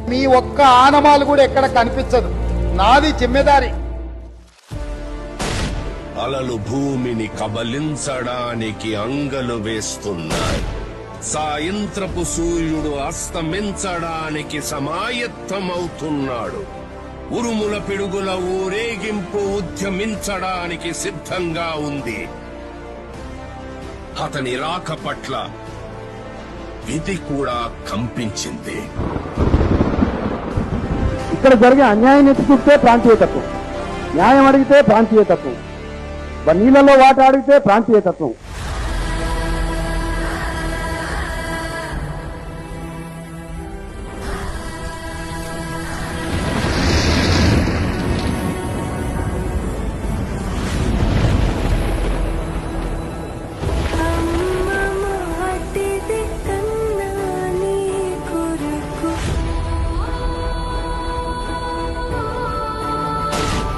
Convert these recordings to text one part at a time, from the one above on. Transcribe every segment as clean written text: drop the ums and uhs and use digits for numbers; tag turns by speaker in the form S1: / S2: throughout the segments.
S1: మీ ఒక్క ఆనమాలు కూడా ఎక్కడ కనిపించదు. నాది జిమ్మెదారి.
S2: అలలు భూమిని కబలించడానికి అంగలు వేస్తున్నాయి. సాయంత్రపు సూర్యుడు అస్తమించడానికి సమాయత్తమవుతున్నాడు. ఉరుముల పిడుగుల ఊరేగింపు ఉద్యమించడానికి సిద్ధంగా ఉంది. అతని రాక పట్ల విధి కూడా కంపించింది.
S3: ఇక్కడ జరిగే అన్యాయం ఎత్తుకుంటే ప్రాంతీయతత్వం, న్యాయం అడిగితే ప్రాంతీయతత్వం, నీళ్లలో వాట అడిగితే ప్రాంతీయతత్వం.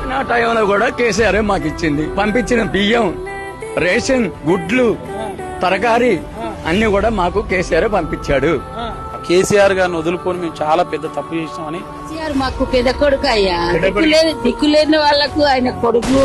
S4: నా టైంలో కూడా కేసీఆర్ మాకు ఇచ్చింది. పంపించిన బియ్యం, రేషన్, గుడ్లు, తరకారీ అన్ని కూడా మాకు కేసీఆర్ పంపించాడు.
S5: కేసీఆర్ గారిని వదులుకొని మేము చాలా పెద్ద తప్పు చేసినామని.
S6: కేసీఆర్ మాకు పెద్ద కొడుకు అయ్యా. దిక్కులేని వాళ్లకు ఆయన కొడుకు.